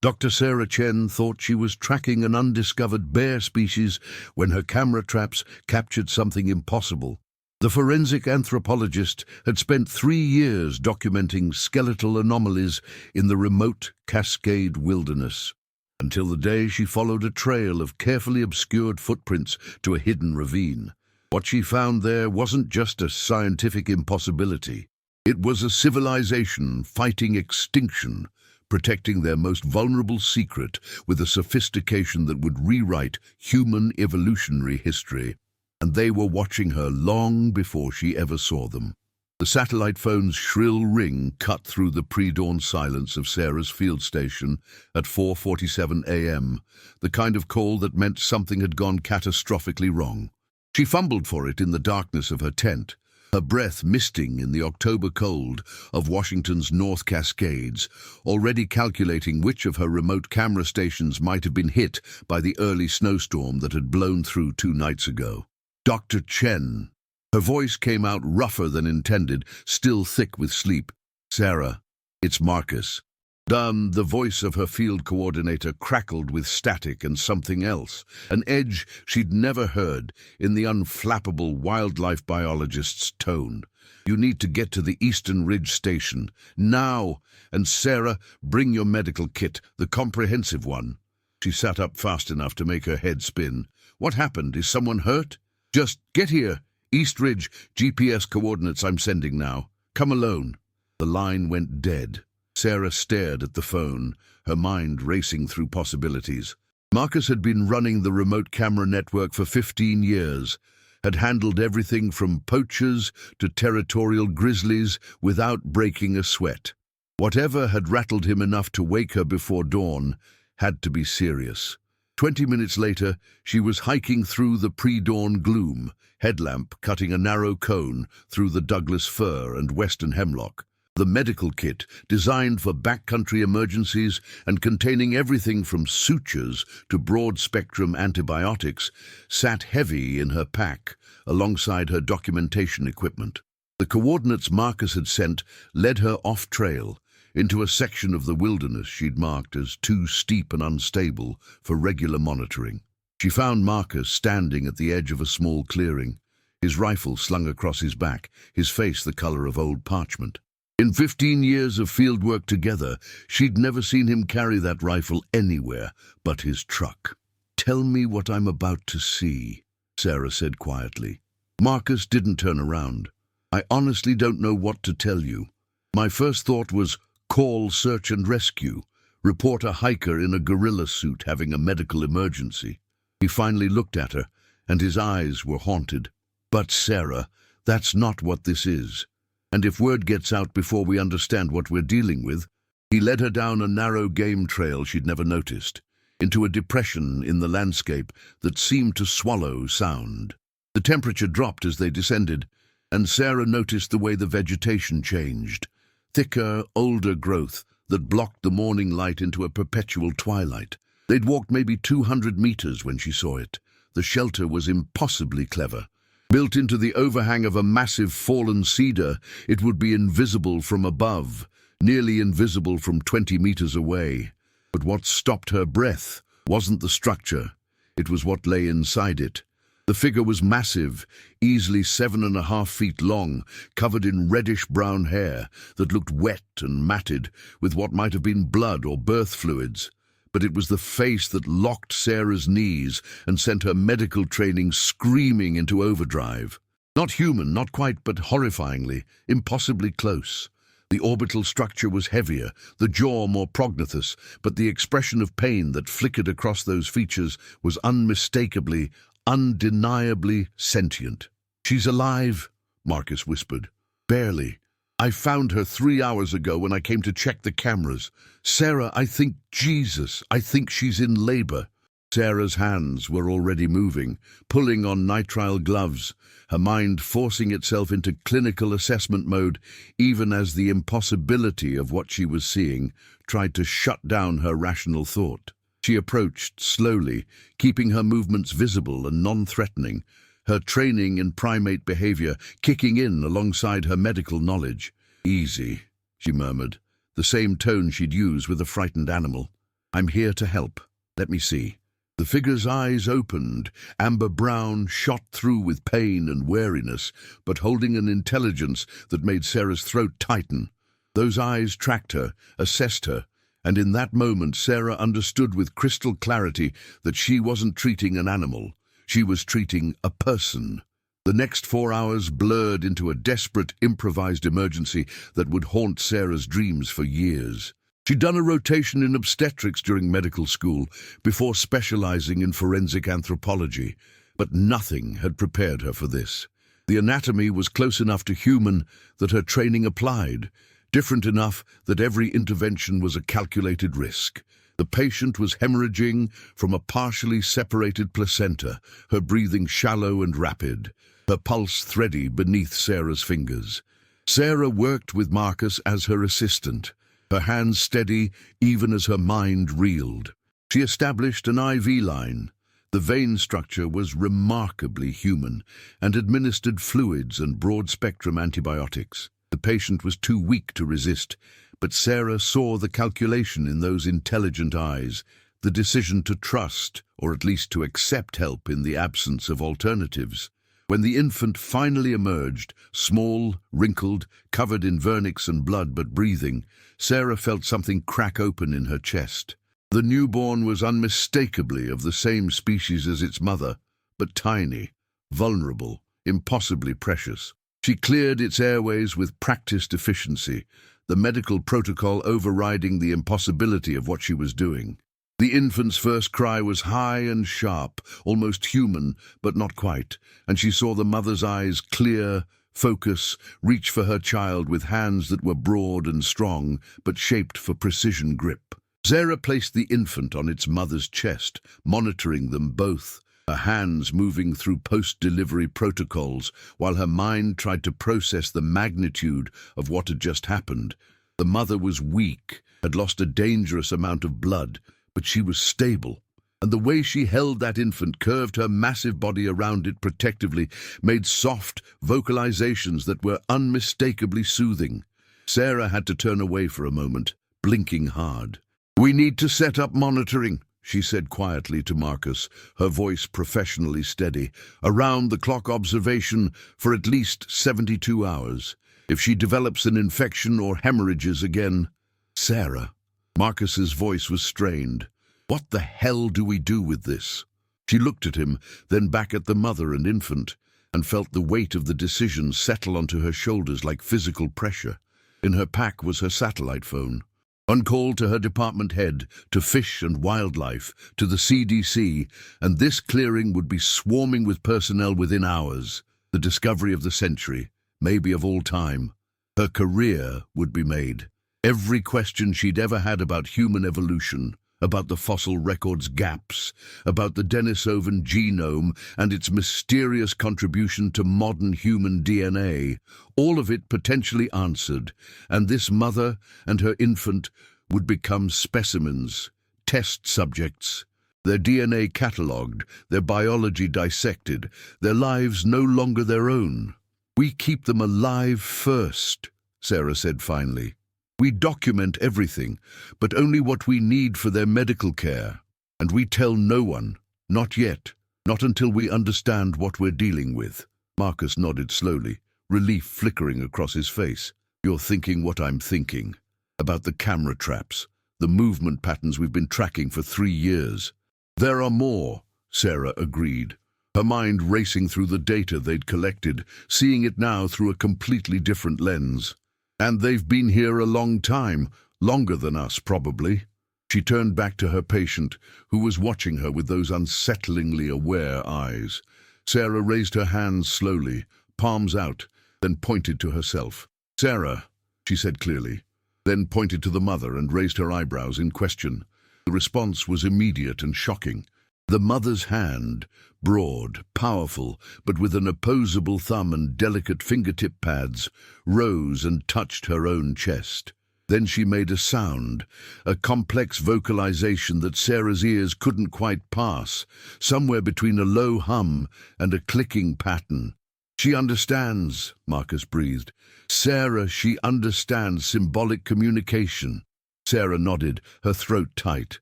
Dr. Sarah Chen thought she was tracking an undiscovered bear species when her camera traps captured something impossible. The forensic anthropologist had spent 3 years documenting skeletal anomalies in the remote Cascade wilderness, until the day she followed a trail of carefully obscured footprints to a hidden ravine. What she found there wasn't just a scientific impossibility. It was a civilization fighting extinction, protecting their most vulnerable secret with a sophistication that would rewrite human evolutionary history. And they were watching her long before she ever saw them. The satellite phone's shrill ring cut through the pre-dawn silence of Sarah's field station at 4:47 a.m., the kind of call that meant something had gone catastrophically wrong. She fumbled for it in the darkness of her tent, her breath misting in the October cold of Washington's North Cascades, already calculating which of her remote camera stations might have been hit by the early snowstorm that had blown through 2 nights ago. Dr. Chen. Her voice came out rougher than intended, still thick with sleep. Sarah, it's Marcus. The voice of her field coordinator crackled with static and something else, an edge she'd never heard in the unflappable wildlife biologist's tone. You need to get to the Eastern Ridge Station, now, and Sarah, bring your medical kit, the comprehensive one. She sat up fast enough to make her head spin. What happened? Is someone hurt? Just get here. East Ridge, GPS coordinates I'm sending now. Come alone. The line went dead. Sarah stared at the phone, her mind racing through possibilities. Marcus had been running the remote camera network for 15 years, had handled everything from poachers to territorial grizzlies without breaking a sweat. Whatever had rattled him enough to wake her before dawn had to be serious. 20 minutes later, she was hiking through the pre-dawn gloom, headlamp cutting a narrow cone through the Douglas fir and western hemlock. The medical kit, designed for backcountry emergencies and containing everything from sutures to broad-spectrum antibiotics, sat heavy in her pack alongside her documentation equipment. The coordinates Marcus had sent led her off-trail, into a section of the wilderness she'd marked as too steep and unstable for regular monitoring. She found Marcus standing at the edge of a small clearing, his rifle slung across his back, his face the color of old parchment. In 15 years of fieldwork together, she'd never seen him carry that rifle anywhere but his truck. "Tell me what I'm about to see," Sarah said quietly. Marcus didn't turn around. "I honestly don't know what to tell you. My first thought was call search and rescue, report a hiker in a gorilla suit having a medical emergency." He finally looked at her, and his eyes were haunted. "But Sarah, that's not what this is. And if word gets out before we understand what we're dealing with..." He led her down a narrow game trail she'd never noticed, into a depression in the landscape that seemed to swallow sound. The temperature dropped as they descended, and Sarah noticed the way the vegetation changed. Thicker, older growth that blocked the morning light into a perpetual twilight. They'd walked maybe 200 meters when she saw it. The shelter was impossibly clever. Built into the overhang of a massive fallen cedar, it would be invisible from above, nearly invisible from 20 meters away. But what stopped her breath wasn't the structure, it was what lay inside it. The figure was massive, easily 7.5 feet long, covered in reddish-brown hair that looked wet and matted with what might have been blood or birth fluids. But it was the face that locked Sarah's knees and sent her medical training screaming into overdrive. Not human, not quite, but horrifyingly, impossibly close. The orbital structure was heavier, the jaw more prognathous, but the expression of pain that flickered across those features was unmistakably, undeniably sentient. "She's alive," Marcus whispered. "Barely. I found her 3 hours ago when I came to check the cameras. Sarah, I think she's in labor." Sarah's hands were already moving, pulling on nitrile gloves, her mind forcing itself into clinical assessment mode, even as the impossibility of what she was seeing tried to shut down her rational thought. She approached slowly, keeping her movements visible and non-threatening, her training in primate behavior kicking in alongside her medical knowledge. "Easy," she murmured, the same tone she'd use with a frightened animal. I'm here to help. Let me see." The figure's eyes opened, amber brown, shot through with pain and wariness, but holding an intelligence that made Sarah's throat tighten. Those eyes tracked her, assessed her, and in that moment Sarah understood with crystal clarity that she wasn't treating an animal. She was treating a person. The next 4 hours blurred into a desperate, improvised emergency that would haunt Sarah's dreams for years. She'd done a rotation in obstetrics during medical school before specializing in forensic anthropology, but nothing had prepared her for this. The anatomy was close enough to human that her training applied, different enough that every intervention was a calculated risk. The patient was hemorrhaging from a partially separated placenta, her breathing shallow and rapid, her pulse thready beneath Sarah's fingers. Sarah worked with Marcus as her assistant, her hands steady even as her mind reeled. She established an IV line. The vein structure was remarkably human and administered fluids and broad-spectrum antibiotics. The patient was too weak to resist, but Sarah saw the calculation in those intelligent eyes, the decision to trust, or at least to accept help in the absence of alternatives. When the infant finally emerged, small, wrinkled, covered in vernix and blood but breathing, Sarah felt something crack open in her chest. The newborn was unmistakably of the same species as its mother, but tiny, vulnerable, impossibly precious. She cleared its airways with practiced efficiency, the medical protocol overriding the impossibility of what she was doing. The infant's first cry was high and sharp, almost human, but not quite, and she saw the mother's eyes clear, focus, reach for her child with hands that were broad and strong, but shaped for precision grip. Sarah placed the infant on its mother's chest, monitoring them both, her hands moving through post-delivery protocols while her mind tried to process the magnitude of what had just happened. The mother was weak, had lost a dangerous amount of blood, but she was stable, and the way she held that infant, curved her massive body around it protectively, made soft vocalizations that were unmistakably soothing. Sarah had to turn away for a moment, blinking hard. "We need to set up monitoring," she said quietly to Marcus, her voice professionally steady. "Around-the-clock observation for at least 72 hours. If she develops an infection or hemorrhages again..." "Sarah." Marcus's voice was strained. "What the hell do we do with this?" She looked at him, then back at the mother and infant, and felt the weight of the decision settle onto her shoulders like physical pressure. In her pack was her satellite phone. On call to her department head, to Fish and Wildlife, to the CDC, and this clearing would be swarming with personnel within hours. The discovery of the century, maybe of all time. Her career would be made. Every question she'd ever had about human evolution, about the fossil record's gaps, about the Denisovan genome and its mysterious contribution to modern human DNA, all of it potentially answered, and this mother and her infant would become specimens, test subjects, their DNA catalogued, their biology dissected, their lives no longer their own. "We keep them alive first," Sarah said finally. "We document everything, but only what we need for their medical care. And we tell no one, not yet, not until we understand what we're dealing with." Marcus nodded slowly, relief flickering across his face. "You're thinking what I'm thinking. About the camera traps, the movement patterns we've been tracking for 3 years. There are more," Sarah agreed, her mind racing through the data they'd collected, seeing it now through a completely different lens. "And they've been here a long time, longer than us, probably." She turned back to her patient, who was watching her with those unsettlingly aware eyes. Sarah raised her hands slowly, palms out, then pointed to herself. "Sarah," she said clearly, then pointed to the mother and raised her eyebrows in question. The response was immediate and shocking. The mother's hand, broad, powerful, but with an opposable thumb and delicate fingertip pads, rose and touched her own chest. Then she made a sound, a complex vocalization that Sarah's ears couldn't quite pass, somewhere between a low hum and a clicking pattern. "She understands," Marcus breathed. "Sarah, she understands symbolic communication." Sarah nodded, her throat tight.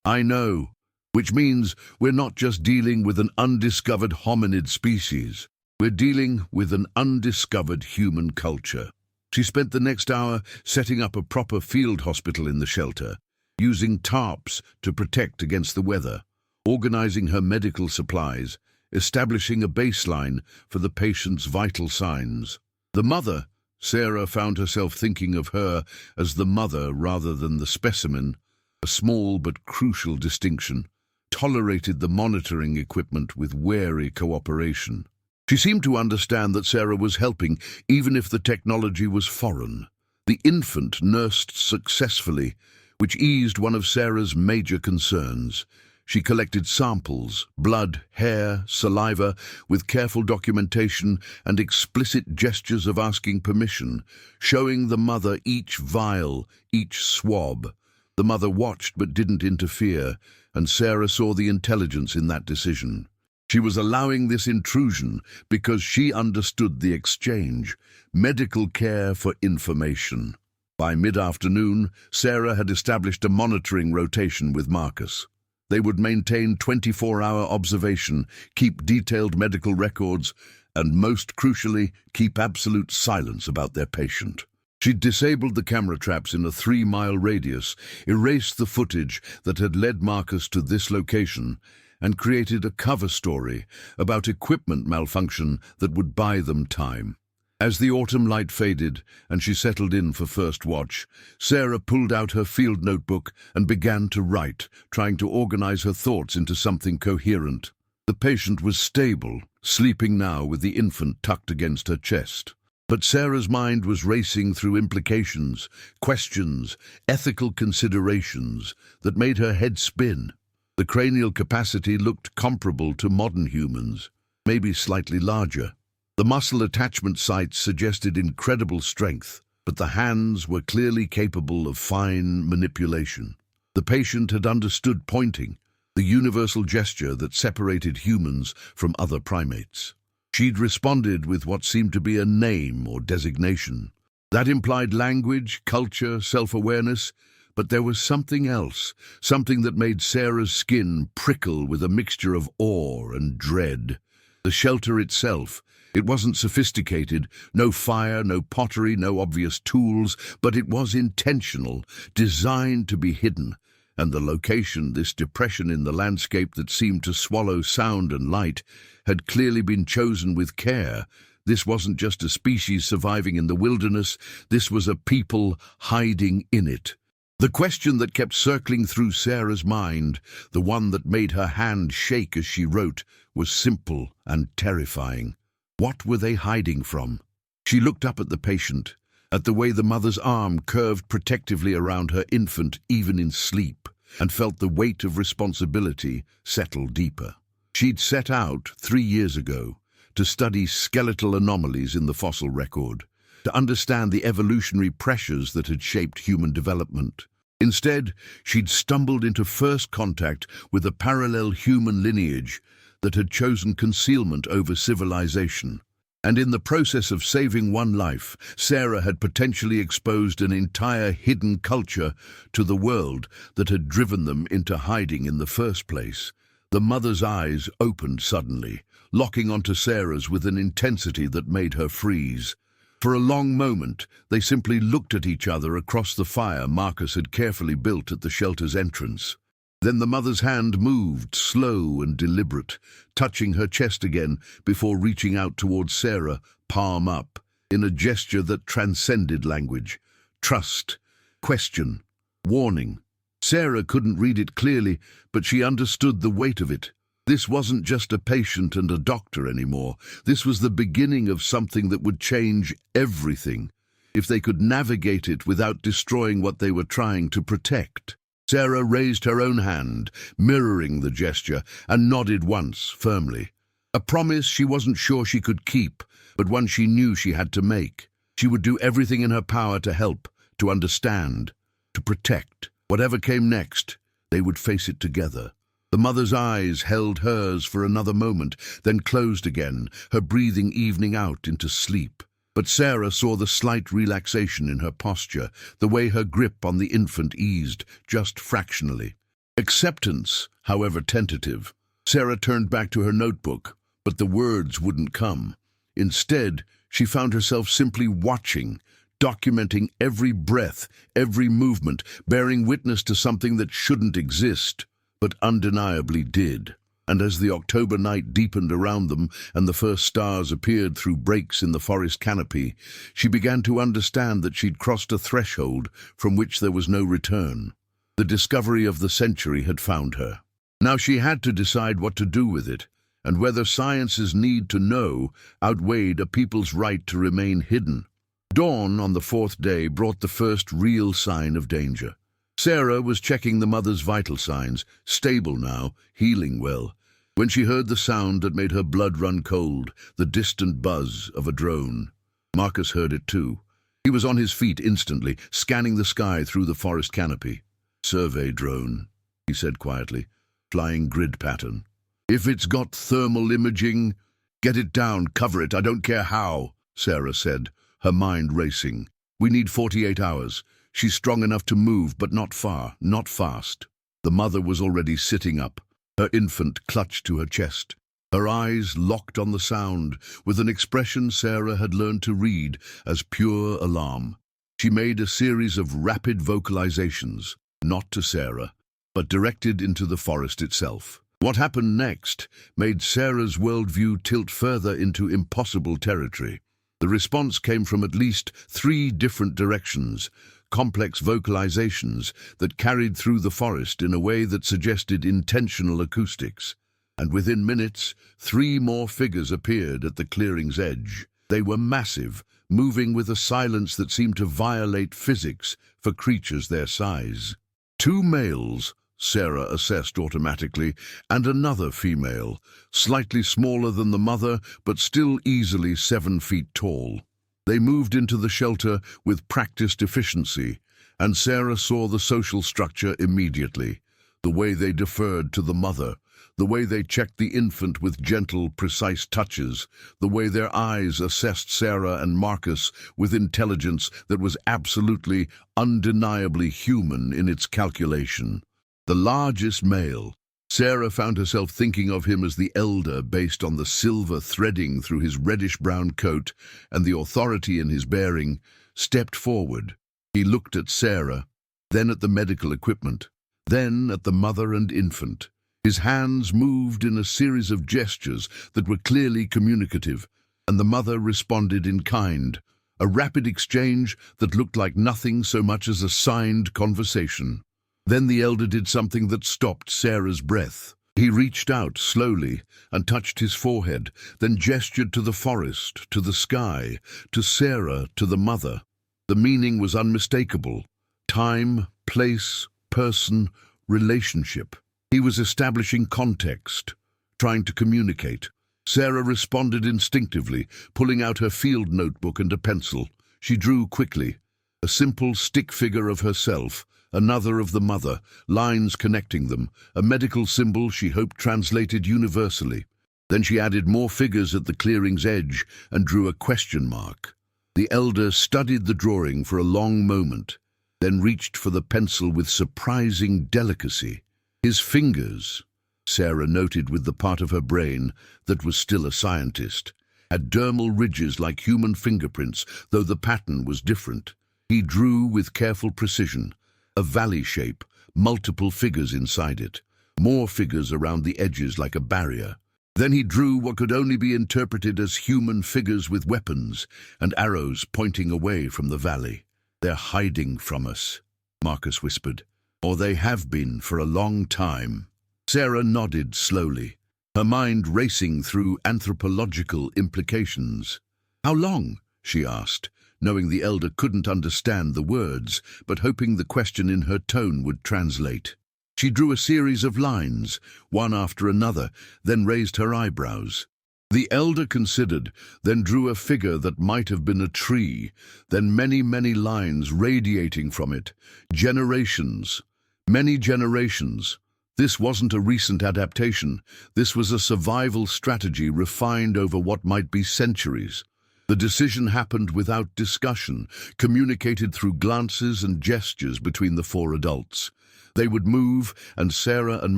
I know, which means we're not just dealing with an undiscovered hominid species. We're dealing with an undiscovered human culture. She spent the next hour setting up a proper field hospital in the shelter, using tarps to protect against the weather, organizing her medical supplies, establishing a baseline for the patient's vital signs. The mother, Sarah found herself thinking of her as the mother rather than the specimen, a small but crucial distinction, tolerated the monitoring equipment with wary cooperation. She seemed to understand that Sarah was helping, even if the technology was foreign. The infant nursed successfully, which eased one of Sarah's major concerns. She collected samples, blood, hair, saliva, with careful documentation and explicit gestures of asking permission, showing the mother each vial, each swab. The mother watched but didn't interfere, and Sarah saw the intelligence in that decision. She was allowing this intrusion because she understood the exchange, medical care for information. By mid-afternoon, Sarah had established a monitoring rotation with Marcus. They would maintain 24-hour observation, keep detailed medical records, and most crucially, keep absolute silence about their patient. She'd disabled the camera traps in a 3-mile radius, erased the footage that had led Marcus to this location, and created a cover story about equipment malfunction that would buy them time. As the autumn light faded and she settled in for first watch, Sarah pulled out her field notebook and began to write, trying to organize her thoughts into something coherent. The patient was stable, sleeping now with the infant tucked against her chest. But Sarah's mind was racing through implications, questions, ethical considerations that made her head spin. The cranial capacity looked comparable to modern humans, maybe slightly larger. The muscle attachment sites suggested incredible strength, but the hands were clearly capable of fine manipulation. The patient had understood pointing, the universal gesture that separated humans from other primates. She'd responded with what seemed to be a name or designation. That implied language, culture, self-awareness, but there was something else, something that made Sarah's skin prickle with a mixture of awe and dread. The shelter itself. It wasn't sophisticated, no fire, no pottery, no obvious tools, but it was intentional, designed to be hidden. And the location, this depression in the landscape that seemed to swallow sound and light, had clearly been chosen with care. This wasn't just a species surviving in the wilderness, this was a people hiding in it. The question that kept circling through Sarah's mind, the one that made her hand shake as she wrote, was simple and terrifying. What were they hiding from? She looked up at the patient, at the way the mother's arm curved protectively around her infant even in sleep, and felt the weight of responsibility settle deeper. She'd set out 3 years ago to study skeletal anomalies in the fossil record, to understand the evolutionary pressures that had shaped human development. Instead, she'd stumbled into first contact with a parallel human lineage that had chosen concealment over civilization. And in the process of saving one life, Sarah had potentially exposed an entire hidden culture to the world that had driven them into hiding in the first place. The mother's eyes opened suddenly, locking onto Sarah's with an intensity that made her freeze. For a long moment, they simply looked at each other across the fire Marcus had carefully built at the shelter's entrance. Then the mother's hand moved, slow and deliberate, touching her chest again before reaching out towards Sarah, palm up, in a gesture that transcended language. Trust, question, warning. Sarah couldn't read it clearly, but she understood the weight of it. This wasn't just a patient and a doctor anymore. This was the beginning of something that would change everything, if they could navigate it without destroying what they were trying to protect. Sarah raised her own hand, mirroring the gesture, and nodded once, firmly. A promise she wasn't sure she could keep, but one she knew she had to make. She would do everything in her power to help, to understand, to protect. Whatever came next, they would face it together. The mother's eyes held hers for another moment, then closed again, her breathing evening out into sleep. But Sarah saw the slight relaxation in her posture, the way her grip on the infant eased, just fractionally. Acceptance, however tentative. Sarah turned back to her notebook, but the words wouldn't come. Instead, she found herself simply watching, documenting every breath, every movement, bearing witness to something that shouldn't exist, but undeniably did. And as the October night deepened around them and the first stars appeared through breaks in the forest canopy, she began to understand that she'd crossed a threshold from which there was no return. The discovery of the century had found her. Now she had to decide what to do with it, and whether science's need to know outweighed a people's right to remain hidden. Dawn on the fourth day brought the first real sign of danger. Sarah was checking the mother's vital signs, stable now, healing well, when she heard the sound that made her blood run cold, the distant buzz of a drone. Marcus heard it too. He was on his feet instantly, scanning the sky through the forest canopy. "Survey drone," he said quietly, "flying grid pattern. If it's got thermal imaging, get it down, cover it, I don't care how," Sarah said, her mind racing. "We need 48 hours. She's strong enough to move, but not far, not fast." The mother was already sitting up, her infant clutched to her chest, her eyes locked on the sound, with an expression Sarah had learned to read as pure alarm. She made a series of rapid vocalizations, not to Sarah, but directed into the forest itself. What happened next made Sarah's worldview tilt further into impossible territory. The response came from at least 3 different directions, complex vocalizations that carried through the forest in a way that suggested intentional acoustics. And within minutes, 3 more figures appeared at the clearing's edge. They were massive, moving with a silence that seemed to violate physics for creatures their size. 2 males, Sarah assessed automatically, and another female, slightly smaller than the mother, but still easily 7 feet tall. They moved into the shelter with practiced efficiency, and Sarah saw the social structure immediately. The way they deferred to the mother, the way they checked the infant with gentle, precise touches, the way their eyes assessed Sarah and Marcus with intelligence that was absolutely, undeniably human in its calculation. The largest male, Sarah found herself thinking of him as the elder based on the silver threading through his reddish-brown coat and the authority in his bearing, stepped forward. He looked at Sarah, then at the medical equipment, then at the mother and infant. His hands moved in a series of gestures that were clearly communicative, and the mother responded in kind, a rapid exchange that looked like nothing so much as a signed conversation. Then the elder did something that stopped Sarah's breath. He reached out slowly and touched his forehead, then gestured to the forest, to the sky, to Sarah, to the mother. The meaning was unmistakable. Time, place, person, relationship. He was establishing context, trying to communicate. Sarah responded instinctively, pulling out her field notebook and a pencil. She drew quickly. A simple stick figure of herself, another of the mother, lines connecting them, a medical symbol she hoped translated universally. Then she added more figures at the clearing's edge and drew a question mark. The elder studied the drawing for a long moment, then reached for the pencil with surprising delicacy. His fingers, Sarah noted with the part of her brain that was still a scientist, had dermal ridges like human fingerprints, though the pattern was different. He drew with careful precision, a valley shape, multiple figures inside it, more figures around the edges like a barrier. Then he drew what could only be interpreted as human figures with weapons and arrows pointing away from the valley. "They're hiding from us," Marcus whispered. "Or they have been for a long time." Sarah nodded slowly, her mind racing through anthropological implications. "How long?" she asked, knowing the elder couldn't understand the words, but hoping the question in her tone would translate. She drew a series of lines, one after another, then raised her eyebrows. The elder considered, then drew a figure that might have been a tree, then many, many lines radiating from it. Generations. Many generations. This wasn't a recent adaptation. This was a survival strategy refined over what might be centuries. The decision happened without discussion, communicated through glances and gestures between the 4 adults. They would move, and Sarah and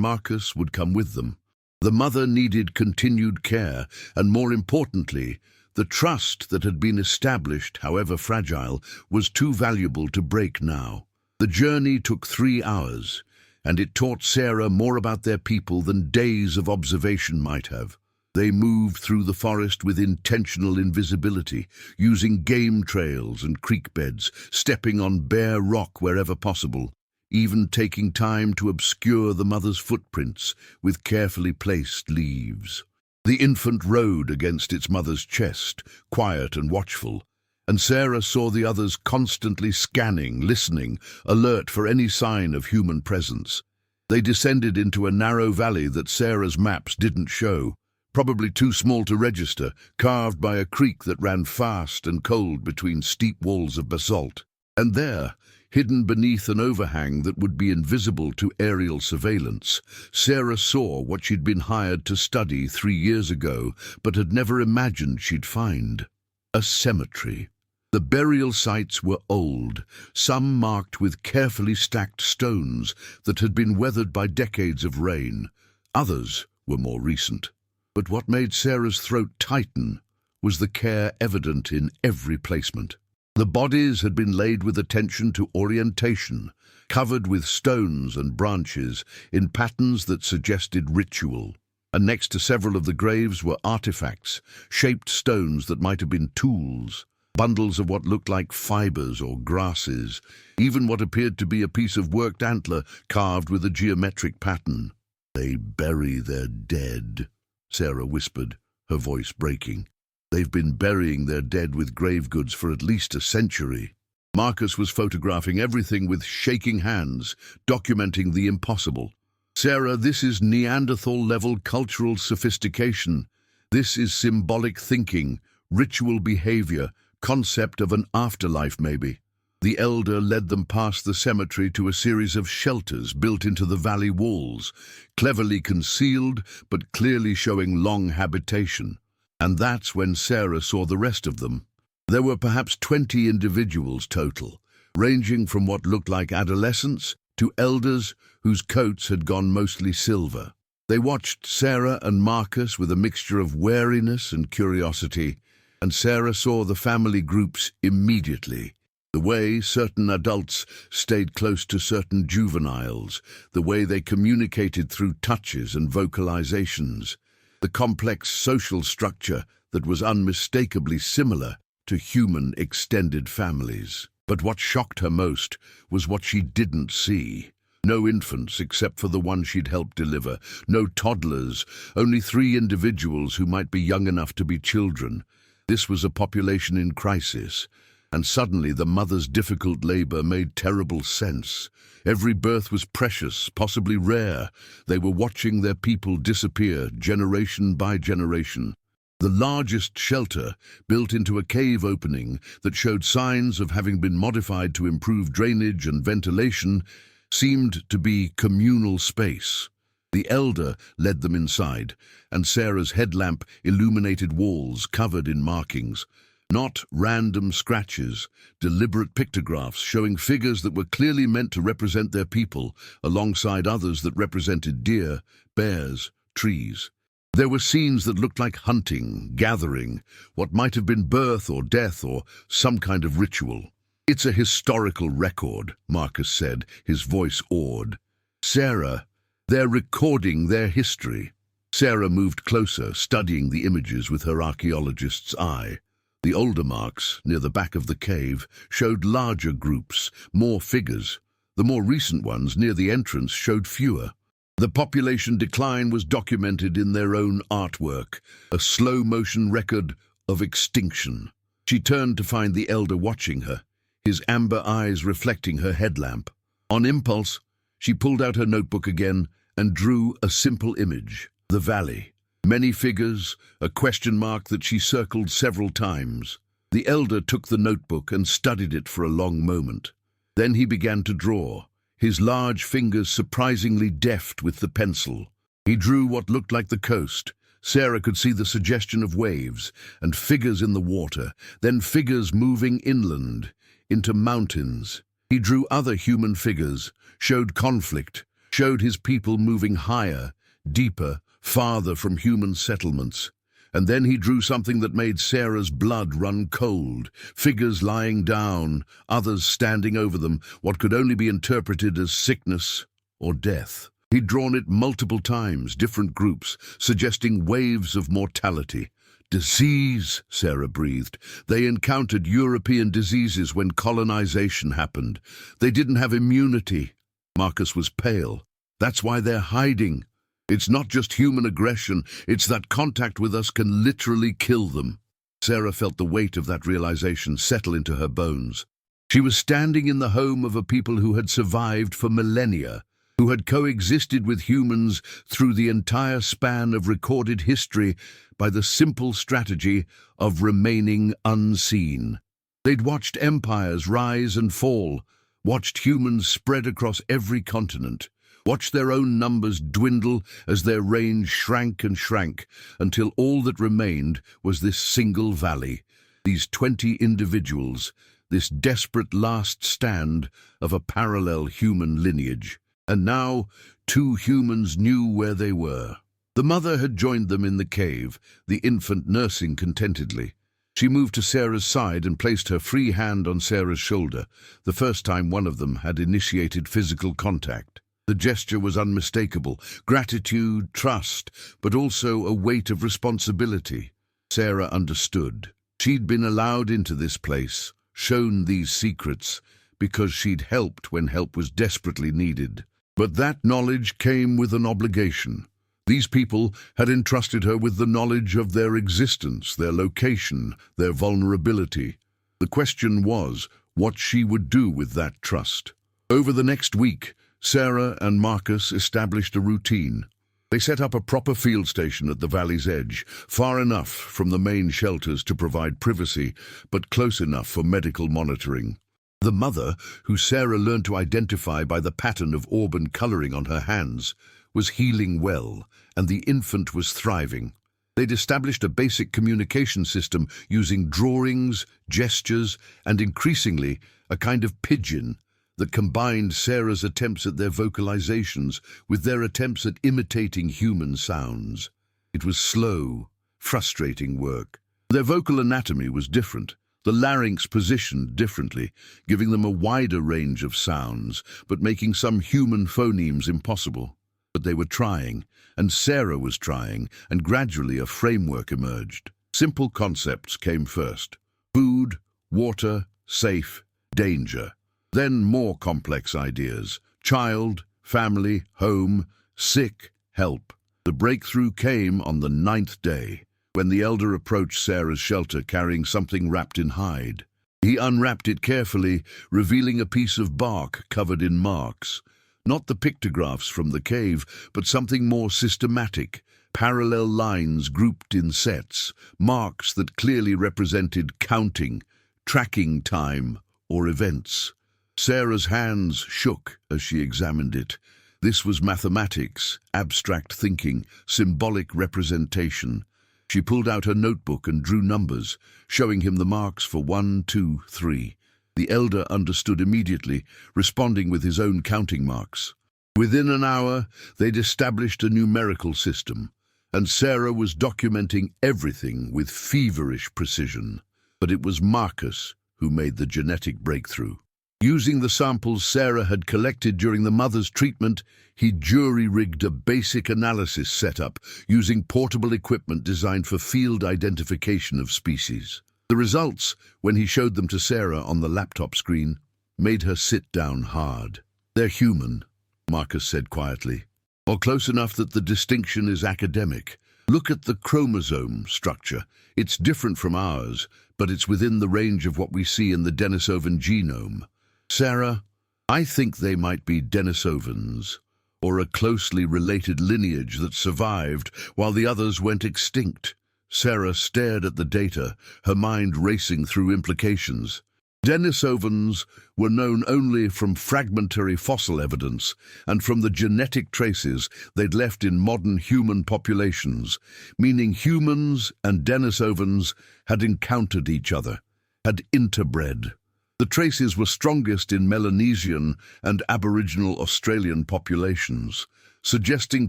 Marcus would come with them. The mother needed continued care, and more importantly, the trust that had been established, however fragile, was too valuable to break now. The journey took 3 hours, and it taught Sarah more about their people than days of observation might have. They moved through the forest with intentional invisibility, using game trails and creek beds, stepping on bare rock wherever possible, even taking time to obscure the mother's footprints with carefully placed leaves. The infant rode against its mother's chest, quiet and watchful, and Sarah saw the others constantly scanning, listening, alert for any sign of human presence. They descended into a narrow valley that Sarah's maps didn't show, probably too small to register, carved by a creek that ran fast and cold between steep walls of basalt. And there, hidden beneath an overhang that would be invisible to aerial surveillance, Sarah saw what she'd been hired to study 3 years ago, but had never imagined she'd find: a cemetery. The burial sites were old, some marked with carefully stacked stones that had been weathered by decades of rain. Others were more recent. But what made Sarah's throat tighten was the care evident in every placement. The bodies had been laid with attention to orientation, covered with stones and branches in patterns that suggested ritual. And next to several of the graves were artifacts, shaped stones that might have been tools, bundles of what looked like fibers or grasses, even what appeared to be a piece of worked antler carved with a geometric pattern. "They bury their dead," Sarah whispered, her voice breaking. "They've been burying their dead with grave goods for at least a century." Marcus was photographing everything with shaking hands, documenting the impossible. "Sarah, this is Neanderthal-level cultural sophistication. This is symbolic thinking, ritual behavior, concept of an afterlife maybe." The elder led them past the cemetery to a series of shelters built into the valley walls, cleverly concealed but clearly showing long habitation. And that's when Sarah saw the rest of them. There were perhaps 20 individuals total, ranging from what looked like adolescents to elders whose coats had gone mostly silver. They watched Sarah and Marcus with a mixture of wariness and curiosity, and Sarah saw the family groups immediately. The way certain adults stayed close to certain juveniles, the way they communicated through touches and vocalizations, the complex social structure that was unmistakably similar to human extended families. But what shocked her most was what she didn't see. No infants except for the one she'd helped deliver, no toddlers, only 3 individuals who might be young enough to be children. This was a population in crisis. And suddenly the mother's difficult labor made terrible sense. Every birth was precious, possibly rare. They were watching their people disappear, generation by generation. The largest shelter, built into a cave opening that showed signs of having been modified to improve drainage and ventilation, seemed to be communal space. The elder led them inside, and Sarah's headlamp illuminated walls covered in markings. Not random scratches, deliberate pictographs showing figures that were clearly meant to represent their people, alongside others that represented deer, bears, trees. There were scenes that looked like hunting, gathering, what might have been birth or death or some kind of ritual. "It's a historical record," Marcus said, his voice awed. "Sarah, they're recording their history." Sarah moved closer, studying the images with her archaeologist's eye. The older marks, near the back of the cave, showed larger groups, more figures. The more recent ones, near the entrance, showed fewer. The population decline was documented in their own artwork, a slow-motion record of extinction. She turned to find the elder watching her, his amber eyes reflecting her headlamp. On impulse, she pulled out her notebook again and drew a simple image: the valley. Many figures, a question mark that she circled several times. The elder took the notebook and studied it for a long moment. Then he began to draw, his large fingers surprisingly deft with the pencil. He drew what looked like the coast. Sarah could see the suggestion of waves and figures in the water, then figures moving inland, into mountains. He drew other human figures, showed conflict, showed his people moving higher, deeper, farther from human settlements. And then he drew something that made Sarah's blood run cold, figures lying down, others standing over them, what could only be interpreted as sickness or death. He'd drawn it multiple times, different groups, suggesting waves of mortality. Disease, Sarah breathed. They encountered European diseases when colonization happened. They didn't have immunity. Marcus was pale. That's why they're hiding. It's not just human aggression, it's that contact with us can literally kill them. Sarah felt the weight of that realization settle into her bones. She was standing in the home of a people who had survived for millennia, who had coexisted with humans through the entire span of recorded history by the simple strategy of remaining unseen. They'd watched empires rise and fall, watched humans spread across every continent, watched their own numbers dwindle as their range shrank and shrank, until all that remained was this single valley, these 20 individuals, this desperate last stand of a parallel human lineage. And now, 2 humans knew where they were. The mother had joined them in the cave, the infant nursing contentedly. She moved to Sarah's side and placed her free hand on Sarah's shoulder, the first time one of them had initiated physical contact. The gesture was unmistakable, gratitude, trust, but also a weight of responsibility. Sarah understood. She'd been allowed into this place, shown these secrets, because she'd helped when help was desperately needed. But that knowledge came with an obligation. These people had entrusted her with the knowledge of their existence, their location, their vulnerability. The question was what she would do with that trust. Over the next week, Sarah and Marcus established a routine. They set up a proper field station at the valley's edge, far enough from the main shelters to provide privacy, but close enough for medical monitoring. The mother, who Sarah learned to identify by the pattern of auburn coloring on her hands, was healing well, and the infant was thriving. They'd established a basic communication system using drawings, gestures, and increasingly a kind of pidgin that combined Sarah's attempts at their vocalizations with their attempts at imitating human sounds. It was slow, frustrating work. Their vocal anatomy was different, the larynx positioned differently, giving them a wider range of sounds, but making some human phonemes impossible. But they were trying, and Sarah was trying, and gradually a framework emerged. Simple concepts came first: food, water, safe, danger. Then more complex ideas: child, family, home, sick, help. The breakthrough came on the 9th day, when the elder approached Sarah's shelter carrying something wrapped in hide. He unwrapped it carefully, revealing a piece of bark covered in marks. Not the pictographs from the cave, but something more systematic, parallel lines grouped in sets, marks that clearly represented counting, tracking time, or events. Sarah's hands shook as she examined it. This was mathematics, abstract thinking, symbolic representation. She pulled out her notebook and drew numbers, showing him the marks for 1, 2, 3. The elder understood immediately, responding with his own counting marks. Within an hour, they'd established a numerical system, and Sarah was documenting everything with feverish precision. But it was Marcus who made the genetic breakthrough. Using the samples Sarah had collected during the mother's treatment, he jury-rigged a basic analysis setup using portable equipment designed for field identification of species. The results, when he showed them to Sarah on the laptop screen, made her sit down hard. "They're human," Marcus said quietly, "or close enough that the distinction is academic. Look at the chromosome structure. It's different from ours, but it's within the range of what we see in the Denisovan genome. Sarah, I think they might be Denisovans, or a closely related lineage that survived while the others went extinct." Sarah stared at the data, her mind racing through implications. Denisovans were known only from fragmentary fossil evidence and from the genetic traces they'd left in modern human populations, meaning humans and Denisovans had encountered each other, had interbred. The traces were strongest in Melanesian and Aboriginal Australian populations, suggesting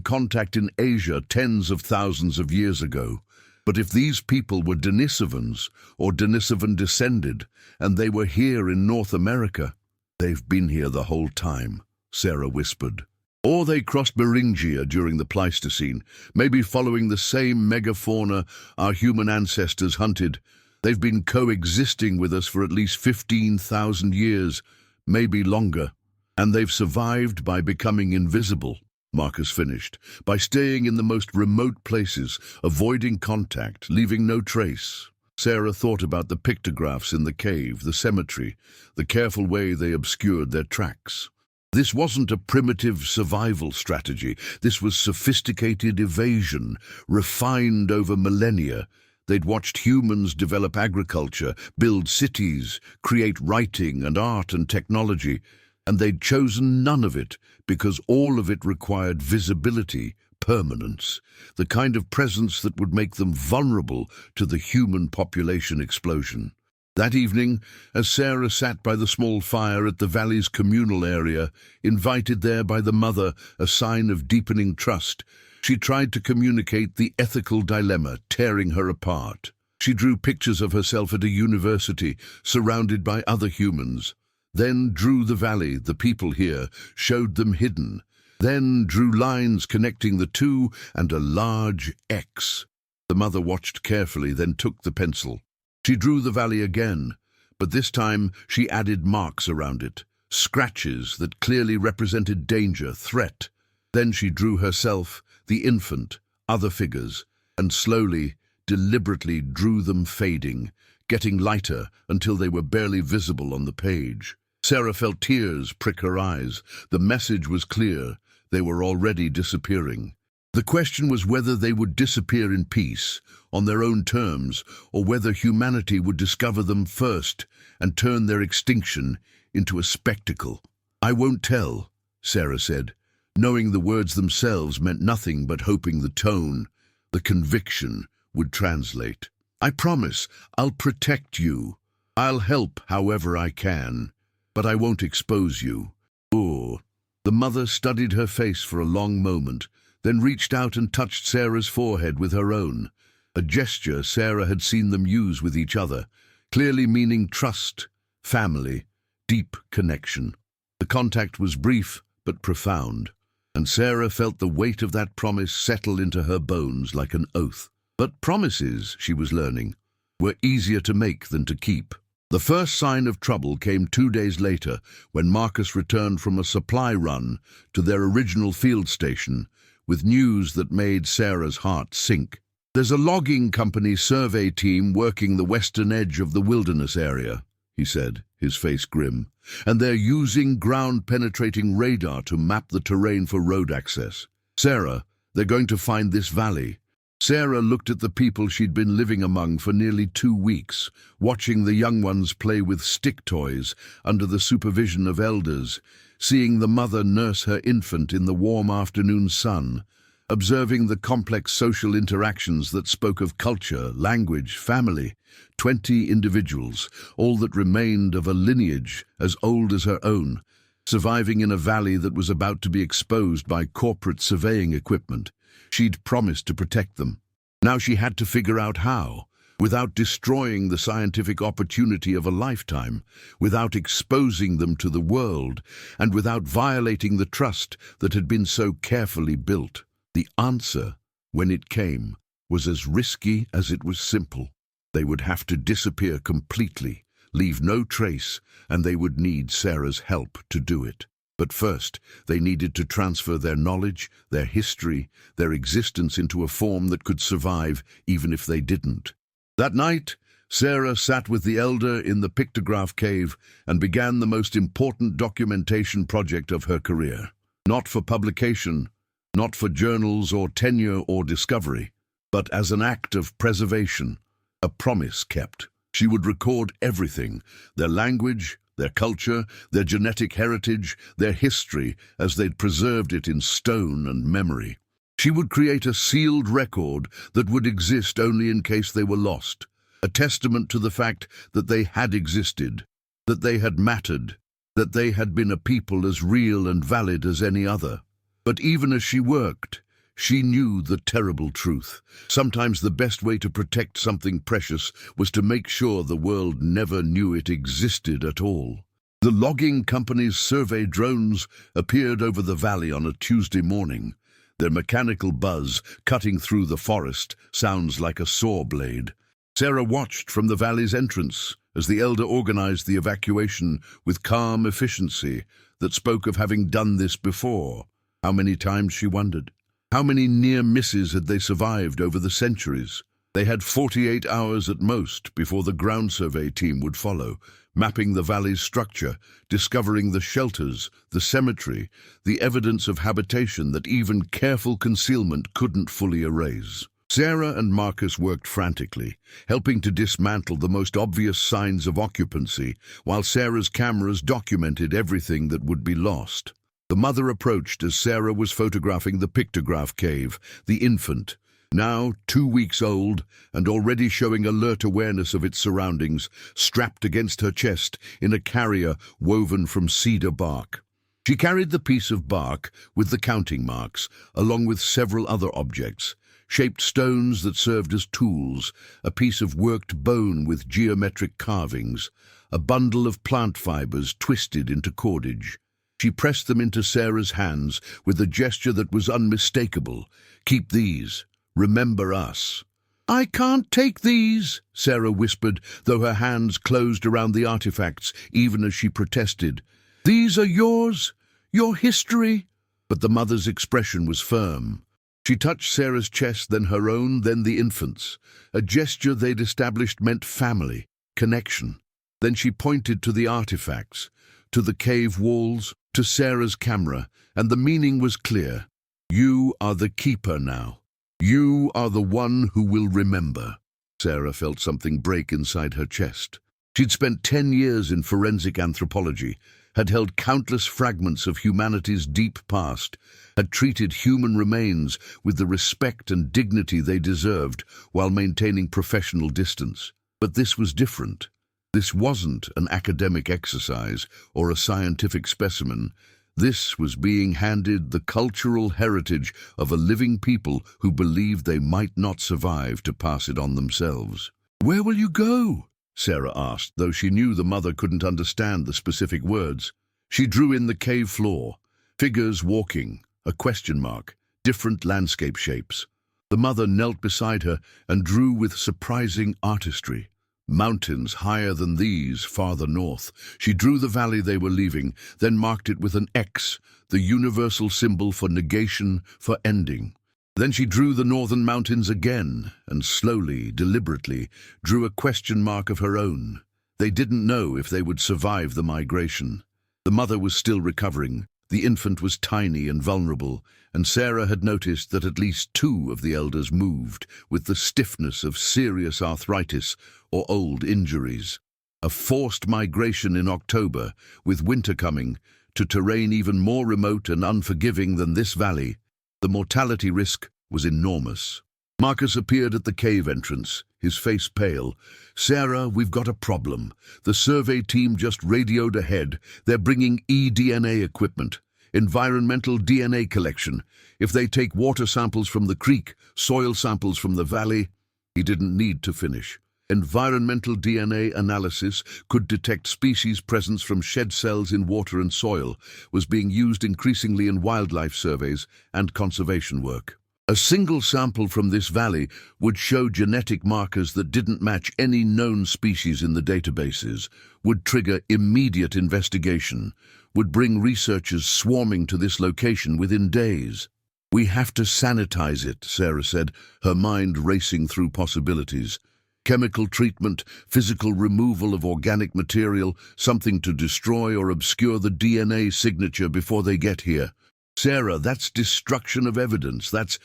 contact in Asia tens of thousands of years ago. But if these people were Denisovans or Denisovan descended, and they were here in North America, they've been here the whole time, Sarah whispered. Or they crossed Beringia during the Pleistocene, maybe following the same megafauna our human ancestors hunted. They've been coexisting with us for at least 15,000 years, maybe longer. And they've survived by becoming invisible, Marcus finished, by staying in the most remote places, avoiding contact, leaving no trace. Sarah thought about the pictographs in the cave, the cemetery, the careful way they obscured their tracks. This wasn't a primitive survival strategy. This was sophisticated evasion, refined over millennia. They'd watched humans develop agriculture, build cities, create writing and art and technology, and they'd chosen none of it because all of it required visibility, permanence, the kind of presence that would make them vulnerable to the human population explosion. That evening, as Sarah sat by the small fire at the valley's communal area, invited there by the mother, a sign of deepening trust, she tried to communicate the ethical dilemma tearing her apart. She drew pictures of herself at a university, surrounded by other humans. Then drew the valley, the people here, showed them hidden. Then drew lines connecting the two and a large X. The mother watched carefully, then took the pencil. She drew the valley again, but this time she added marks around it, scratches that clearly represented danger, threat. Then she drew herself, the infant, other figures, and slowly, deliberately drew them fading, getting lighter until they were barely visible on the page. Sarah felt tears prick her eyes. The message was clear. They were already disappearing. The question was whether they would disappear in peace, on their own terms, or whether humanity would discover them first and turn their extinction into a spectacle. "I won't tell," Sarah said, knowing the words themselves meant nothing but hoping the tone, the conviction, would translate. "I promise I'll protect you. I'll help however I can, but I won't expose you." Oh. The mother studied her face for a long moment, then reached out and touched Sarah's forehead with her own, a gesture Sarah had seen them use with each other, clearly meaning trust, family, deep connection. The contact was brief but profound, and Sarah felt the weight of that promise settle into her bones like an oath. But promises, she was learning, were easier to make than to keep. The first sign of trouble came 2 days later when Marcus returned from a supply run to their original field station with news that made Sarah's heart sink. "There's a logging company survey team working the western edge of the wilderness area," he said, his face grim, "and they're using ground-penetrating radar to map the terrain for road access. Sarah, they're going to find this valley." Sarah looked at the people she'd been living among for nearly 2 weeks, watching the young ones play with stick toys under the supervision of elders, seeing the mother nurse her infant in the warm afternoon sun, observing the complex social interactions that spoke of culture, language, family. 20 individuals, all that remained of a lineage as old as her own, surviving in a valley that was about to be exposed by corporate surveying equipment. She'd promised to protect them. Now she had to figure out how, without destroying the scientific opportunity of a lifetime, without exposing them to the world, and without violating the trust that had been so carefully built. The answer, when it came, was as risky as it was simple. They would have to disappear completely, leave no trace, and they would need Sarah's help to do it. But first, they needed to transfer their knowledge, their history, their existence into a form that could survive even if they didn't. That night, Sarah sat with the elder in the pictograph cave and began the most important documentation project of her career. Not for publication, not for journals or tenure or discovery, but as an act of preservation, a promise kept. She would record everything, their language, their culture, their genetic heritage, their history, as they'd preserved it in stone and memory. She would create a sealed record that would exist only in case they were lost, a testament to the fact that they had existed. that they had mattered, that they had been a people as real and valid as any other. But even as she worked, she knew the terrible truth. Sometimes the best way to protect something precious was to make sure the world never knew it existed at all. The logging company's survey drones appeared over the valley on a Tuesday morning. Their mechanical buzz, cutting through the forest, sounds like a saw blade. Sarah watched from the valley's entrance as the elder organized the evacuation with calm efficiency that spoke of having done this before. How many times, she wondered. How many near misses had they survived over the centuries? They had 48 hours at most before the ground survey team would follow, mapping the valley's structure, discovering the shelters, the cemetery, the evidence of habitation that even careful concealment couldn't fully erase. Sarah and Marcus worked frantically, helping to dismantle the most obvious signs of occupancy, while Sarah's cameras documented everything that would be lost. The mother approached as Sarah was photographing the pictograph cave, the infant, now 2 weeks old and already showing alert awareness of its surroundings, strapped against her chest in a carrier woven from cedar bark. She carried the piece of bark with the counting marks, along with several other objects, shaped stones that served as tools, a piece of worked bone with geometric carvings, a bundle of plant fibers twisted into cordage. She pressed them into Sarah's hands with a gesture that was unmistakable. "Keep these. Remember us." "I can't take these," Sarah whispered, though her hands closed around the artifacts, even as she protested. "These are yours, your history." But the mother's expression was firm. She touched Sarah's chest, then her own, then the infant's. A gesture they'd established meant family, connection. Then she pointed to the artifacts, to the cave walls, to Sarah's camera, and the meaning was clear. "You are the keeper now. You are the one who will remember." Sarah felt something break inside her chest. She'd spent 10 years in forensic anthropology, had held countless fragments of humanity's deep past, had treated human remains with the respect and dignity they deserved while maintaining professional distance. But this was different. This wasn't an academic exercise or a scientific specimen. This was being handed the cultural heritage of a living people who believed they might not survive to pass it on themselves. "Where will you go?" Sarah asked, though she knew the mother couldn't understand the specific words. She drew in the cave floor, figures walking, a question mark, different landscape shapes. The mother knelt beside her and drew with surprising artistry. Mountains higher than these, farther north. She drew the valley they were leaving, then marked it with an X, the universal symbol for negation, for ending. Then she drew the northern mountains again, and slowly, deliberately, drew a question mark of her own. They didn't know if they would survive the migration. The mother was still recovering. The infant was tiny and vulnerable, and Sarah had noticed that at least 2 of the elders moved with the stiffness of serious arthritis or old injuries. A forced migration in October, with winter coming, to terrain even more remote and unforgiving than this valley. The mortality risk was enormous. Marcus appeared at the cave entrance, his face pale. "Sarah, we've got a problem. The survey team just radioed ahead. They're bringing eDNA equipment, environmental DNA collection. If they take water samples from the creek, soil samples from the valley..." He didn't need to finish. Environmental DNA analysis could detect species presence from shed cells in water and soil, was being used increasingly in wildlife surveys and conservation work. A single sample from this valley would show genetic markers that didn't match any known species in the databases, would trigger immediate investigation, would bring researchers swarming to this location within days. "We have to sanitize it," Sarah said, her mind racing through possibilities. Chemical treatment, physical removal of organic material, something to destroy or obscure the DNA signature before they get here. "Sarah, that's destruction of evidence. That's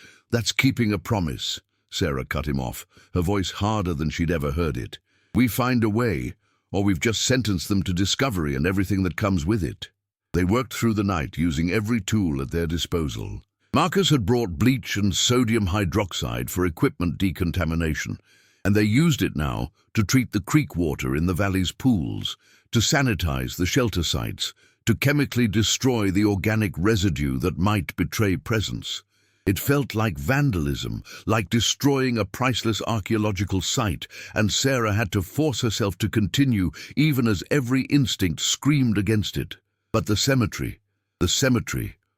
keeping a promise." Sarah cut him off, her voice harder than she'd ever heard it. "We find a way, or we've just sentenced them to discovery and everything that comes with it." They worked through the night, using every tool at their disposal. Marcus had brought bleach and sodium hydroxide for equipment decontamination, and they used it now to treat the creek water in the valley's pools, to sanitize the shelter sites, to chemically destroy the organic residue that might betray presence. It felt like vandalism, like destroying a priceless archaeological site, and Sarah had to force herself to continue even as every instinct screamed against it. But the cemetery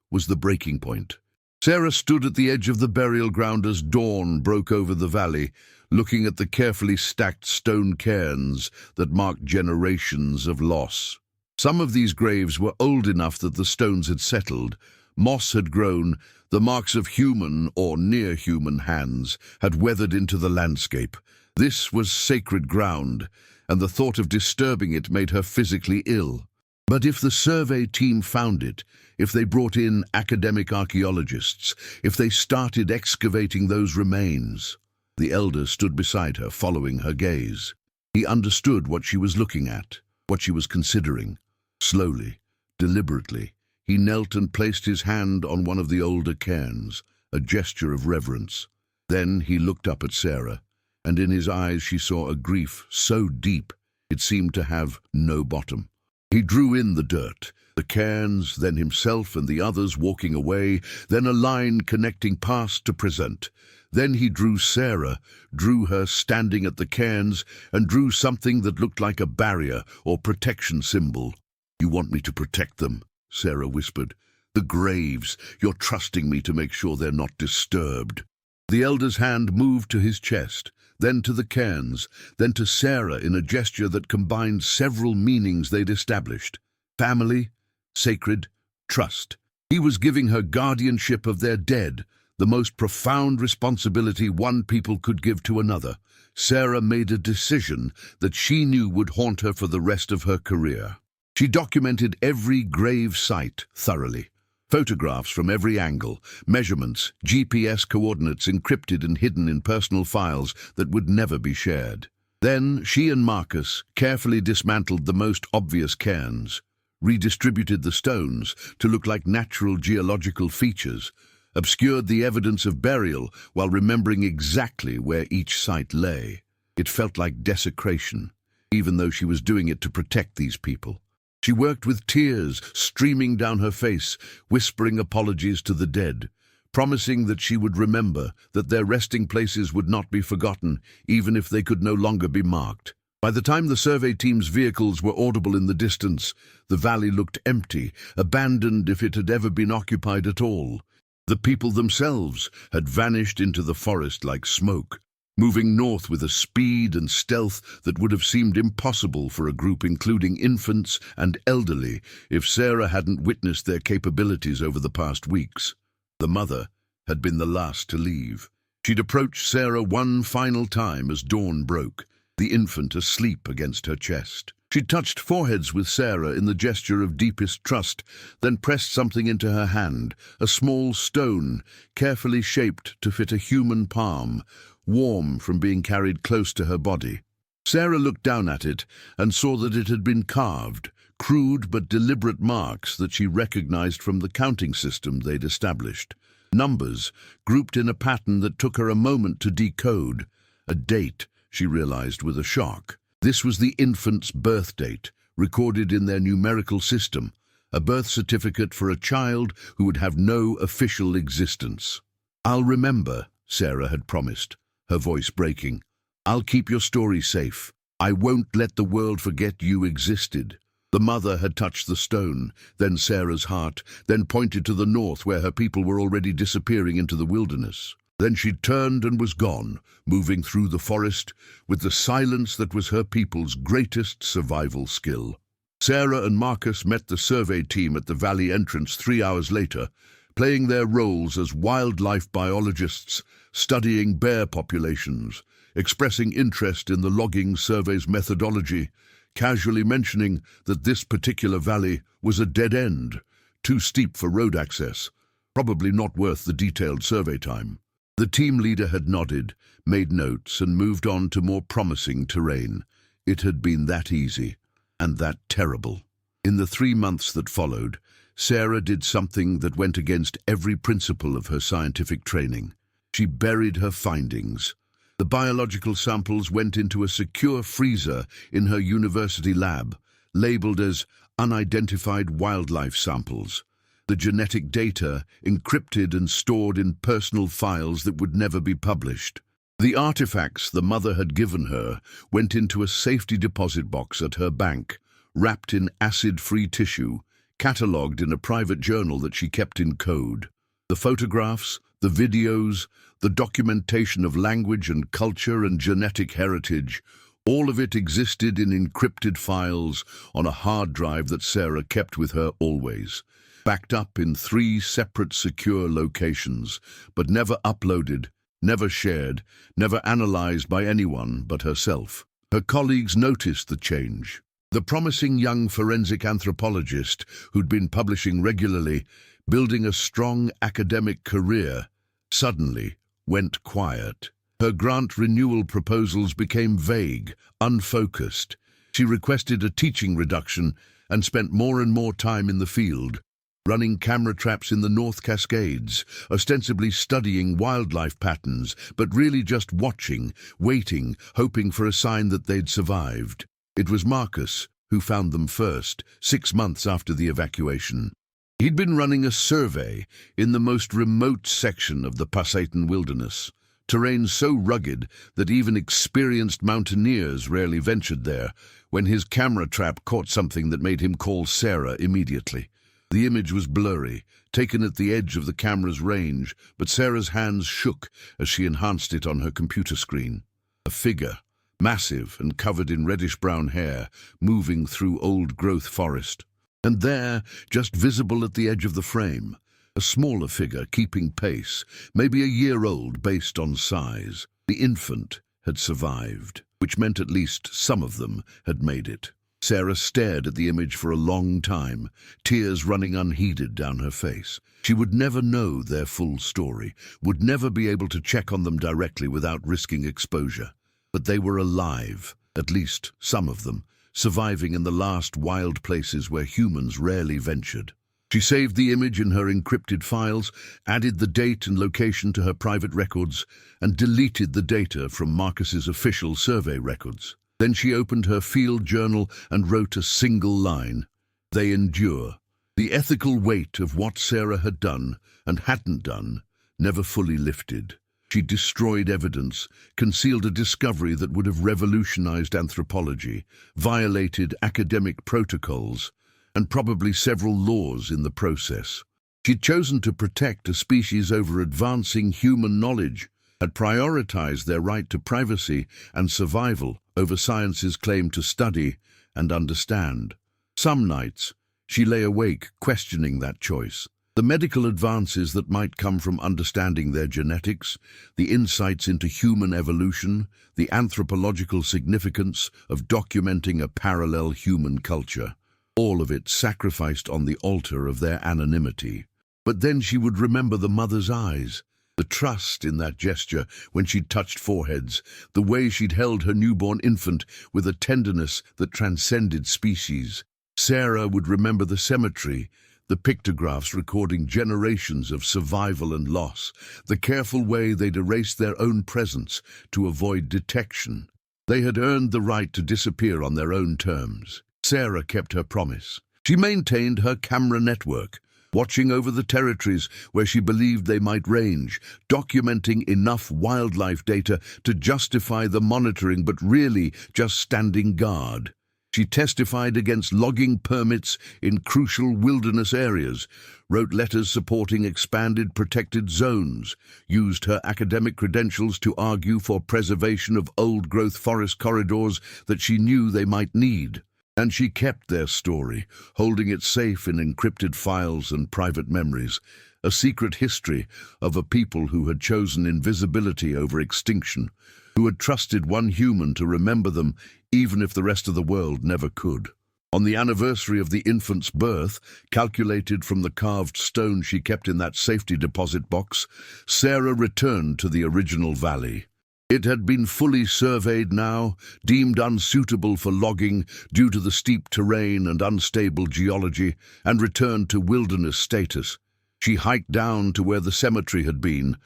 was the breaking point. Sarah stood at the edge of the burial ground as dawn broke over the valley, looking at the carefully stacked stone cairns that marked generations of loss. Some of these graves were old enough that the stones had settled, moss had grown, the marks of human or near-human hands had weathered into the landscape. This was sacred ground, and the thought of disturbing it made her physically ill. But if the survey team found it, if they brought in academic archaeologists, if they started excavating those remains— The elder stood beside her, following her gaze. He understood what she was looking at, what she was considering. Slowly, deliberately, he knelt and placed his hand on one of the older cairns, a gesture of reverence. Then he looked up at Sarah, and in his eyes she saw a grief so deep it seemed to have no bottom. He drew in the dirt, the cairns, then himself and the others walking away, then a line connecting past to present. Then he drew Sarah, drew her standing at the cairns, and drew something that looked like a barrier or protection symbol. "You want me to protect them," Sarah whispered. "The graves, you're trusting me to make sure they're not disturbed." The elder's hand moved to his chest, then to the cairns, then to Sarah in a gesture that combined several meanings they'd established. Family, sacred, trust. He was giving her guardianship of their dead, the most profound responsibility one people could give to another. Sarah made a decision that she knew would haunt her for the rest of her career. She documented every grave site thoroughly. Photographs from every angle, measurements, GPS coordinates encrypted and hidden in personal files that would never be shared. Then she and Marcus carefully dismantled the most obvious cairns, redistributed the stones to look like natural geological features, obscured the evidence of burial while remembering exactly where each site lay. It felt like desecration, even though she was doing it to protect these people. She worked with tears streaming down her face, whispering apologies to the dead, promising that she would remember, that their resting places would not be forgotten, even if they could no longer be marked. By the time the survey team's vehicles were audible in the distance, the valley looked empty, abandoned if it had ever been occupied at all. The people themselves had vanished into the forest like smoke, moving north with a speed and stealth that would have seemed impossible for a group including infants and elderly if Sarah hadn't witnessed their capabilities over the past weeks. The mother had been the last to leave. She'd approached Sarah one final time as dawn broke, the infant asleep against her chest. She touched foreheads with Sarah in the gesture of deepest trust, then pressed something into her hand, a small stone, carefully shaped to fit a human palm, warm from being carried close to her body. Sarah looked down at it and saw that it had been carved, crude but deliberate marks that she recognized from the counting system they'd established. Numbers, grouped in a pattern that took her a moment to decode. A date, she realized with a shock. This was the infant's birth date, recorded in their numerical system, a birth certificate for a child who would have no official existence. "I'll remember," Sarah had promised, her voice breaking. "I'll keep your story safe. I won't let the world forget you existed." The mother had touched the stone, then Sarah's heart, then pointed to the north where her people were already disappearing into the wilderness. Then she turned and was gone, moving through the forest with the silence that was her people's greatest survival skill. Sarah and Marcus met the survey team at the valley entrance 3 hours later, playing their roles as wildlife biologists, studying bear populations, expressing interest in the logging survey's methodology, casually mentioning that this particular valley was a dead end, too steep for road access, probably not worth the detailed survey time. The team leader had nodded, made notes, and moved on to more promising terrain. It had been that easy, and that terrible. In the 3 months that followed, Sarah did something that went against every principle of her scientific training. She buried her findings. The biological samples went into a secure freezer in her university lab, labeled as unidentified wildlife samples. The genetic data encrypted and stored in personal files that would never be published. The artifacts the mother had given her went into a safety deposit box at her bank, wrapped in acid-free tissue, catalogued in a private journal that she kept in code. The photographs, the videos, the documentation of language and culture and genetic heritage, all of it existed in encrypted files on a hard drive that Sarah kept with her always, backed up in 3 separate secure locations, but never uploaded, never shared, never analyzed by anyone but herself. Her colleagues noticed the change. The promising young forensic anthropologist who'd been publishing regularly, building a strong academic career, suddenly went quiet. Her grant renewal proposals became vague, unfocused. She requested a teaching reduction and spent more and more time in the field, running camera traps in the North Cascades, ostensibly studying wildlife patterns, but really just watching, waiting, hoping for a sign that they'd survived. It was Marcus who found them first, 6 months after the evacuation. He'd been running a survey in the most remote section of the Pasayten wilderness, terrain so rugged that even experienced mountaineers rarely ventured there, when his camera trap caught something that made him call Sarah immediately. The image was blurry, taken at the edge of the camera's range, but Sarah's hands shook as she enhanced it on her computer screen. A figure, massive and covered in reddish-brown hair, moving through old-growth forest. And there, just visible at the edge of the frame, a smaller figure keeping pace, maybe a year old based on size. The infant had survived, which meant at least some of them had made it. Sarah stared at the image for a long time, tears running unheeded down her face. She would never know their full story, would never be able to check on them directly without risking exposure. But they were alive, at least some of them, surviving in the last wild places where humans rarely ventured. She saved the image in her encrypted files, added the date and location to her private records, and deleted the data from Marcus's official survey records. Then she opened her field journal and wrote a single line: "They endure." The ethical weight of what Sarah had done and hadn't done never fully lifted. She destroyed evidence, concealed a discovery that would have revolutionized anthropology, violated academic protocols, and probably several laws in the process. She'd chosen to protect a species over advancing human knowledge, had prioritized their right to privacy and survival over science's claim to study and understand. Some nights, she lay awake questioning that choice. The medical advances that might come from understanding their genetics, the insights into human evolution, the anthropological significance of documenting a parallel human culture, all of it sacrificed on the altar of their anonymity. But then she would remember the mother's eyes, the trust in that gesture when she'd touched foreheads, the way she'd held her newborn infant with a tenderness that transcended species. Sarah would remember the cemetery, the pictographs recording generations of survival and loss, the careful way they'd erased their own presence to avoid detection. They had earned the right to disappear on their own terms. Sarah kept her promise. She maintained her camera network, watching over the territories where she believed they might range, documenting enough wildlife data to justify the monitoring, but really just standing guard. She testified against logging permits in crucial wilderness areas, wrote letters supporting expanded protected zones, used her academic credentials to argue for preservation of old-growth forest corridors that she knew they might need. And she kept their story, holding it safe in encrypted files and private memories, a secret history of a people who had chosen invisibility over extinction, who had trusted one human to remember them even if the rest of the world never could. On the anniversary of the infant's birth, calculated from the carved stone she kept in that safety deposit box, Sarah returned to the original valley. It had been fully surveyed now, deemed unsuitable for logging due to the steep terrain and unstable geology, and returned to wilderness status. She hiked down to where the cemetery had been,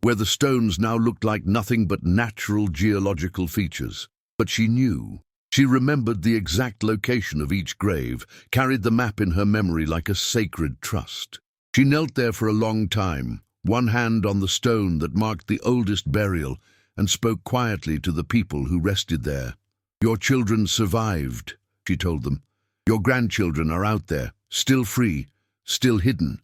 where the stones now looked like nothing but natural geological features. But she knew. She remembered the exact location of each grave, carried the map in her memory like a sacred trust. She knelt there for a long time, one hand on the stone that marked the oldest burial, and spoke quietly to the people who rested there. "Your children survived," she told them. "Your grandchildren are out there, still free, still hidden.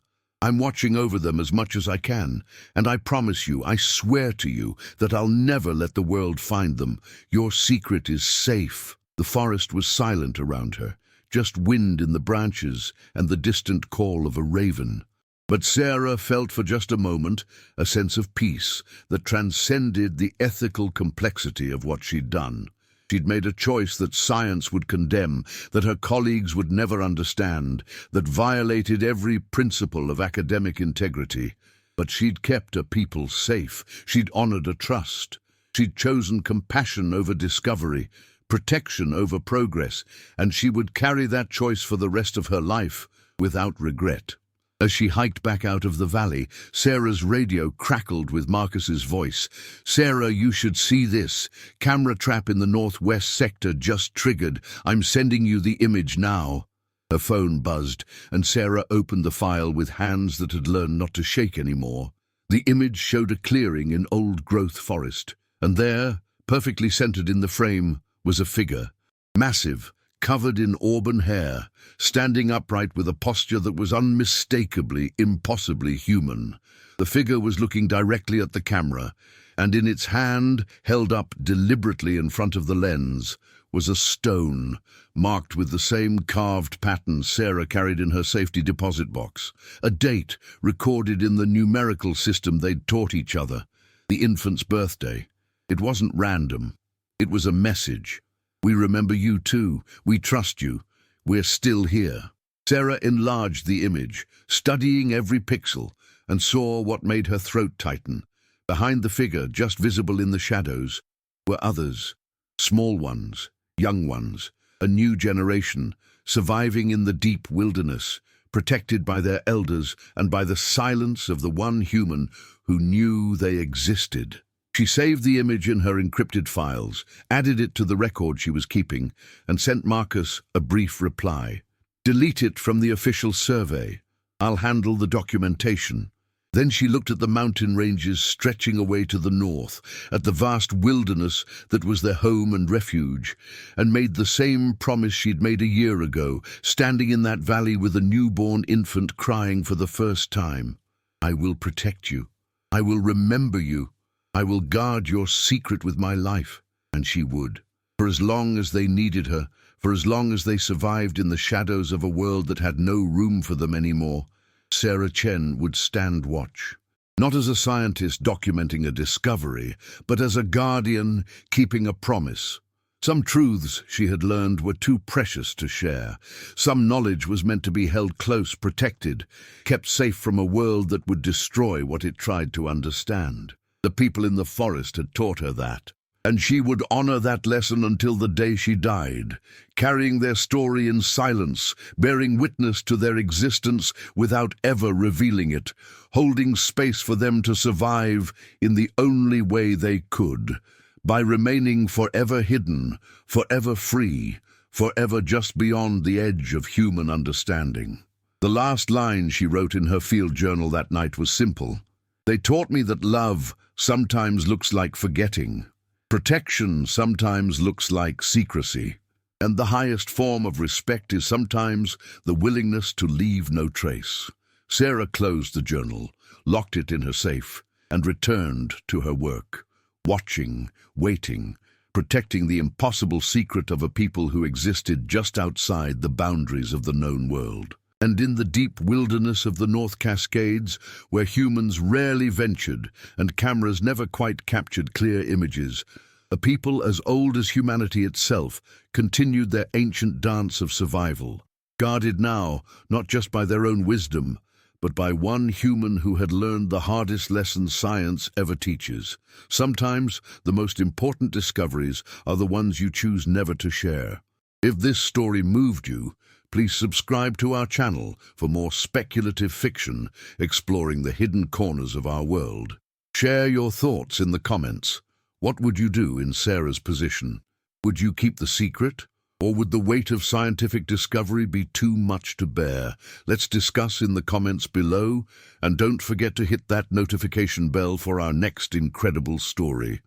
I'm watching over them as much as I can, and I promise you, I swear to you, that I'll never let the world find them. Your secret is safe." The forest was silent around her, just wind in the branches and the distant call of a raven. But Sarah felt for just a moment a sense of peace that transcended the ethical complexity of what she'd done. She'd made a choice that science would condemn, that her colleagues would never understand, that violated every principle of academic integrity. But she'd kept a people safe. She'd honored a trust. She'd chosen compassion over discovery, protection over progress, and she would carry that choice for the rest of her life without regret. As she hiked back out of the valley, Sarah's radio crackled with Marcus's voice. "Sarah, you should see this. Camera trap in the northwest sector just triggered. I'm sending you the image now." Her phone buzzed, and Sarah opened the file with hands that had learned not to shake anymore. The image showed a clearing in old-growth forest, and there, perfectly centered in the frame, was a figure. Massive, covered in auburn hair, standing upright with a posture that was unmistakably, impossibly human. The figure was looking directly at the camera, and in its hand, held up deliberately in front of the lens, was a stone, marked with the same carved pattern Sarah carried in her safety deposit box. A date, recorded in the numerical system they'd taught each other. The infant's birthday. It wasn't random. It was a message. "We remember you too. We trust you. We're still here." Sarah enlarged the image, studying every pixel, and saw what made her throat tighten. Behind the figure, just visible in the shadows, were others. Small ones, young ones, a new generation, surviving in the deep wilderness, protected by their elders and by the silence of the one human who knew they existed. She saved the image in her encrypted files, added it to the record she was keeping, and sent Marcus a brief reply. "Delete it from the official survey. I'll handle the documentation." Then she looked at the mountain ranges stretching away to the north, at the vast wilderness that was their home and refuge, and made the same promise she'd made a year ago, standing in that valley with a newborn infant crying for the first time. "I will protect you. I will remember you. I will guard your secret with my life." And she would. For as long as they needed her, for as long as they survived in the shadows of a world that had no room for them anymore, Sarah Chen would stand watch. Not as a scientist documenting a discovery, but as a guardian keeping a promise. Some truths she had learned were too precious to share. Some knowledge was meant to be held close, protected, kept safe from a world that would destroy what it tried to understand. The people in the forest had taught her that, and she would honor that lesson until the day she died, carrying their story in silence, bearing witness to their existence without ever revealing it, holding space for them to survive in the only way they could, by remaining forever hidden, forever free, forever just beyond the edge of human understanding. The last line she wrote in her field journal that night was simple. "They taught me that love sometimes looks like forgetting. Protection sometimes looks like secrecy. And the highest form of respect is sometimes the willingness to leave no trace." Sarah closed the journal, locked it in her safe, and returned to her work, watching, waiting, protecting the impossible secret of a people who existed just outside the boundaries of the known world. And in the deep wilderness of the North Cascades, where humans rarely ventured and cameras never quite captured clear images, a people as old as humanity itself continued their ancient dance of survival, guarded now not just by their own wisdom, but by one human who had learned the hardest lessons science ever teaches. Sometimes the most important discoveries are the ones you choose never to share. If this story moved you, please subscribe to our channel for more speculative fiction exploring the hidden corners of our world. Share your thoughts in the comments. What would you do in Sarah's position? Would you keep the secret? Or would the weight of scientific discovery be too much to bear? Let's discuss in the comments below, and don't forget to hit that notification bell for our next incredible story.